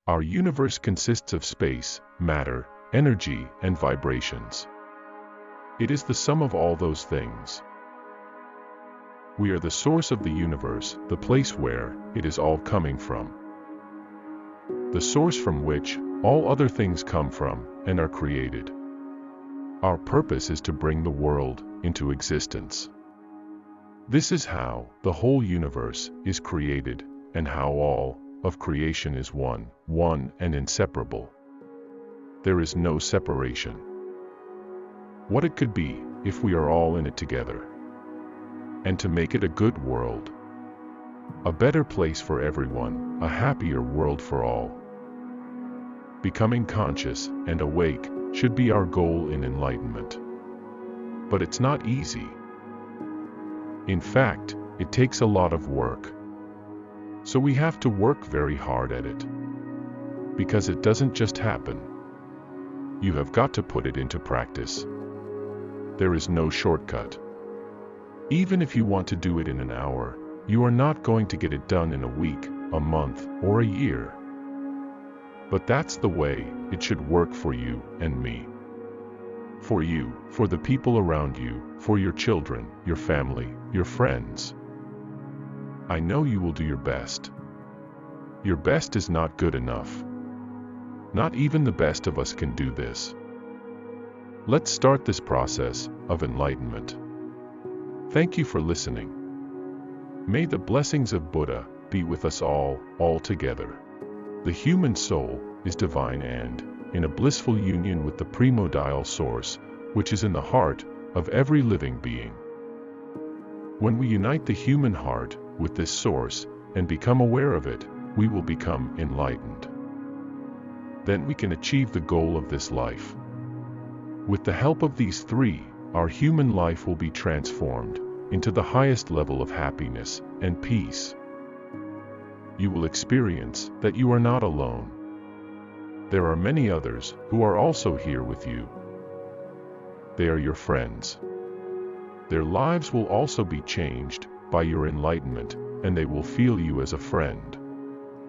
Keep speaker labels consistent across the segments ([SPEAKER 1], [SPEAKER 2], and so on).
[SPEAKER 1] Our universe consists of space, matter, energy, and vibrations. It is the sum of all those things. We are the source of the universe, the place where it is all coming from. The source from which all other things come from and are created. Our purpose is to bring the world into existence. This is how the whole universe is created, and how all of creation is one and inseparable. There is no separation. What it could be if we are all in it together. And to make it a good world. A better place for everyone, a happier world for all. Becoming conscious and awake should be our goal in enlightenment. But it's not easy. In fact, it takes a lot of work. So we have to work very hard at it. Because it doesn't just happen. You have got to put it into practice. There is no shortcut. Even if you want to do it in an hour, you are not going to get it done in a week, a month, or a year. But that's the way it should work for you and me. For you, for the people around you, for your children, your family, your friends. I know you will do your best. Your best is not good enough. Not even the best of us can do this. Let's start this process of enlightenment. Thank you for listening. May the blessings of Buddha be with us all together. The human soul is divine and in a blissful union with the primordial source, which is in the heart of every living being. When we unite the human heart with this source and become aware of it, we will become enlightened. Then we can achieve the goal of this life. With the help of these three, our human life will be transformed into the highest level of happiness and peace. You will experience that you are not alone. There are many others who are also here with you. They are your friends. Their lives will also be changed by your enlightenment, and they will feel you as a friend.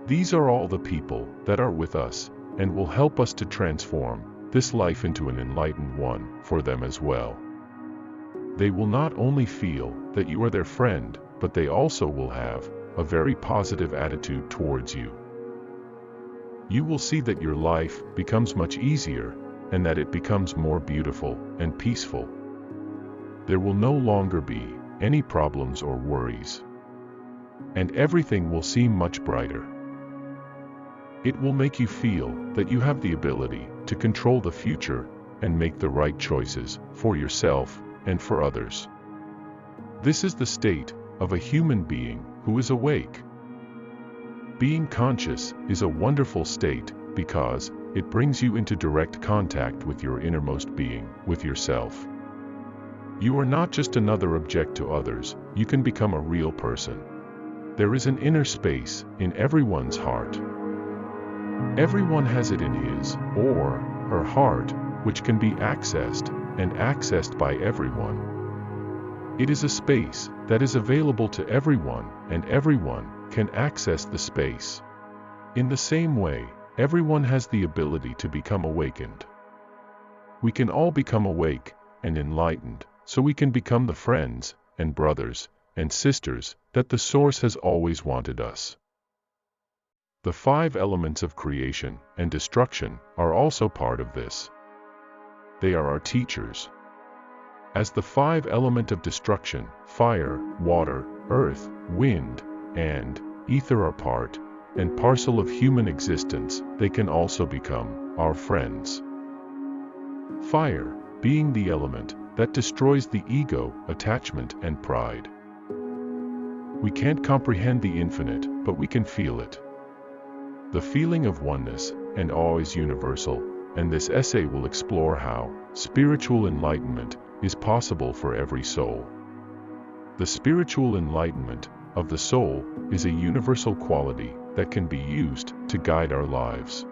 [SPEAKER 1] These are all the people that are with us and will help us to transform this life into an enlightened one for them as well. They will not only feel that you are their friend, but they also will have a very positive attitude towards you. You will see that your life becomes much easier, and that it becomes more beautiful and peaceful. There will no longer be any problems or worries. And everything will seem much brighter. It will make you feel that you have the ability to control the future and make the right choices for yourself and for others. This is the state of a human being who is awake. Being conscious is a wonderful state because it brings you into direct contact with your innermost being, with yourself. You are not just another object to others, you can become a real person. There is an inner space in everyone's heart. Everyone has it in his or her heart, which can be accessed and accessed by everyone. It is a space that is available to everyone, and everyone can access the space. In the same way, everyone has the ability to become awakened. We can all become awake and enlightened, so we can become the friends and brothers and sisters that the Source has always wanted us. The 5 elements of creation and destruction are also part of this. They are our teachers. As the 5 element of destruction, fire, water, earth, wind, and ether are part and parcel of human existence, they can also become our friends. Fire, being the element that destroys the ego, attachment, and pride. We can't comprehend the infinite, but we can feel it. The feeling of oneness and awe is universal, and this essay will explore how spiritual enlightenment is possible for every soul. The spiritual enlightenment of the soul is a universal quality that can be used to guide our lives.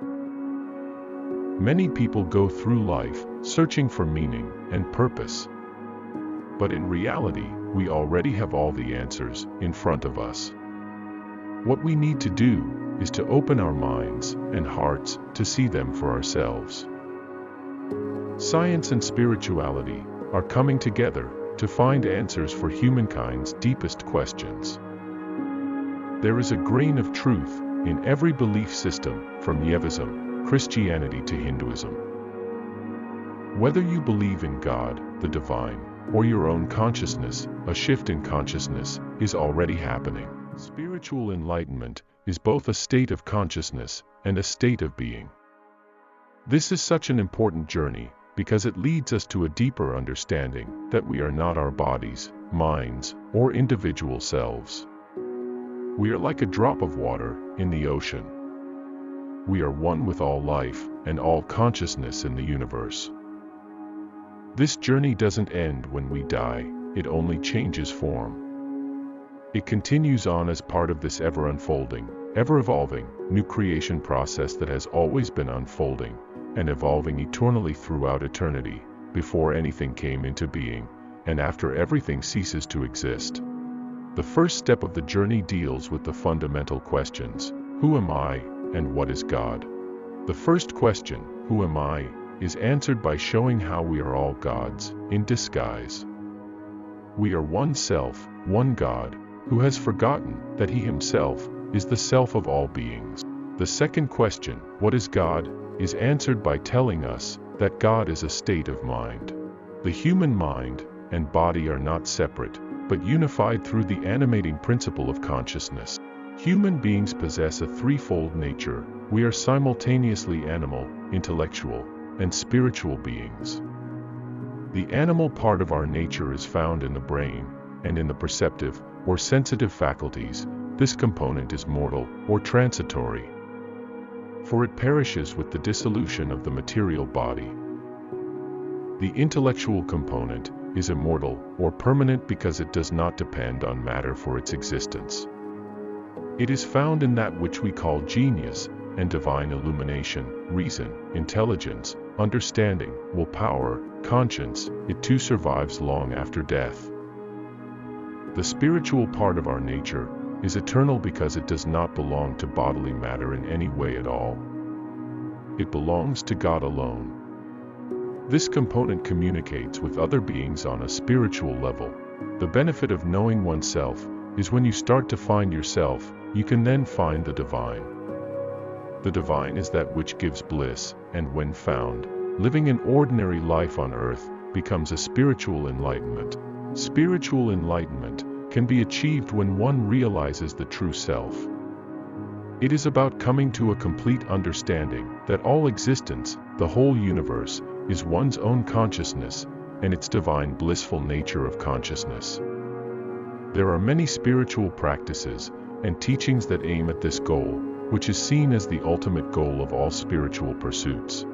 [SPEAKER 1] Many people go through life searching for meaning and purpose. But in reality, we already have all the answers in front of us. What we need to do is to open our minds and hearts to see them for ourselves. Science and spirituality are coming together to find answers for humankind's deepest questions. There is a grain of truth in every belief system, from Yidism, Christianity to Hinduism. Whether you believe in God, the divine, or your own consciousness, a shift in consciousness is already happening. Spiritual enlightenment is both a state of consciousness and a state of being. This is such an important journey because it leads us to a deeper understanding that we are not our bodies, minds, or individual selves. We are like a drop of water in the ocean. We are one with all life and all consciousness in the universe. This journey doesn't end when we die, it only changes form. It continues on as part of this ever-unfolding, ever-evolving, new creation process that has always been unfolding and evolving eternally throughout eternity, before anything came into being, and after everything ceases to exist. The first step of the journey deals with the fundamental questions: who am I, and what is God? The first question, who am I, is answered by showing how we are all gods, in disguise. We are one self, one God, who has forgotten that he himself is the self of all beings. The second question, what is God, is answered by telling us that God is a state of mind. The human mind and body are not separate, but unified through the animating principle of consciousness. Human beings possess a threefold nature. We are simultaneously animal, intellectual, and spiritual beings. The animal part of our nature is found in the brain, and in the perceptive or sensitive faculties. This component is mortal or transitory, for it perishes with the dissolution of the material body. The intellectual component is immortal or permanent because it does not depend on matter for its existence. It is found in that which we call genius and divine illumination, reason, intelligence, understanding, willpower, conscience. It too survives long after death. The spiritual part of our nature is eternal because it does not belong to bodily matter in any way at all. It belongs to God alone. This component communicates with other beings on a spiritual level. The benefit of knowing oneself is when you start to find yourself, you can then find the divine. The divine is that which gives bliss, and when found, living an ordinary life on earth becomes a spiritual enlightenment. Spiritual enlightenment can be achieved when one realizes the true self. It is about coming to a complete understanding that all existence, the whole universe, is one's own consciousness, and its divine blissful nature of consciousness. There are many spiritual practices and teachings that aim at this goal, which is seen as the ultimate goal of all spiritual pursuits.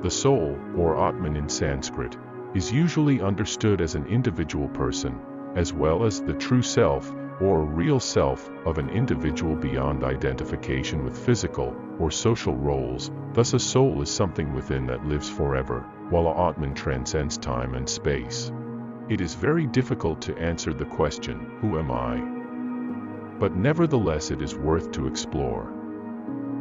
[SPEAKER 1] The soul, or Atman in Sanskrit, is usually understood as an individual person, as well as the true self, or real self, of an individual beyond identification with physical or social roles. Thus a soul is something within that lives forever, while a Atman transcends time and space. It is very difficult to answer the question, who am I? But nevertheless it is worth to explore.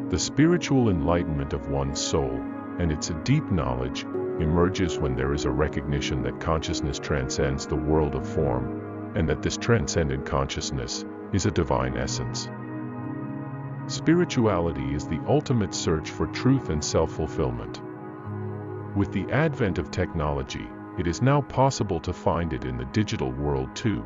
[SPEAKER 1] The spiritual enlightenment of one's soul, and its deep knowledge, emerges when there is a recognition that consciousness transcends the world of form, and that this transcendent consciousness is a divine essence. Spirituality is the ultimate search for truth and self-fulfillment. With the advent of technology, it is now possible to find it in the digital world too.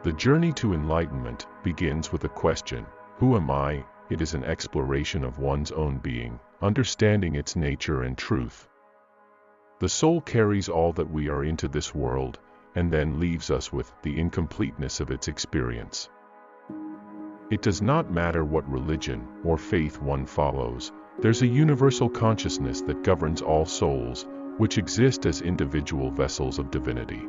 [SPEAKER 1] The journey to enlightenment begins with a question, who am I? It is an exploration of one's own being, understanding its nature and truth. The soul carries all that we are into this world, and then leaves us with the incompleteness of its experience. It does not matter what religion or faith one follows, there's a universal consciousness that governs all souls, which exist as individual vessels of divinity.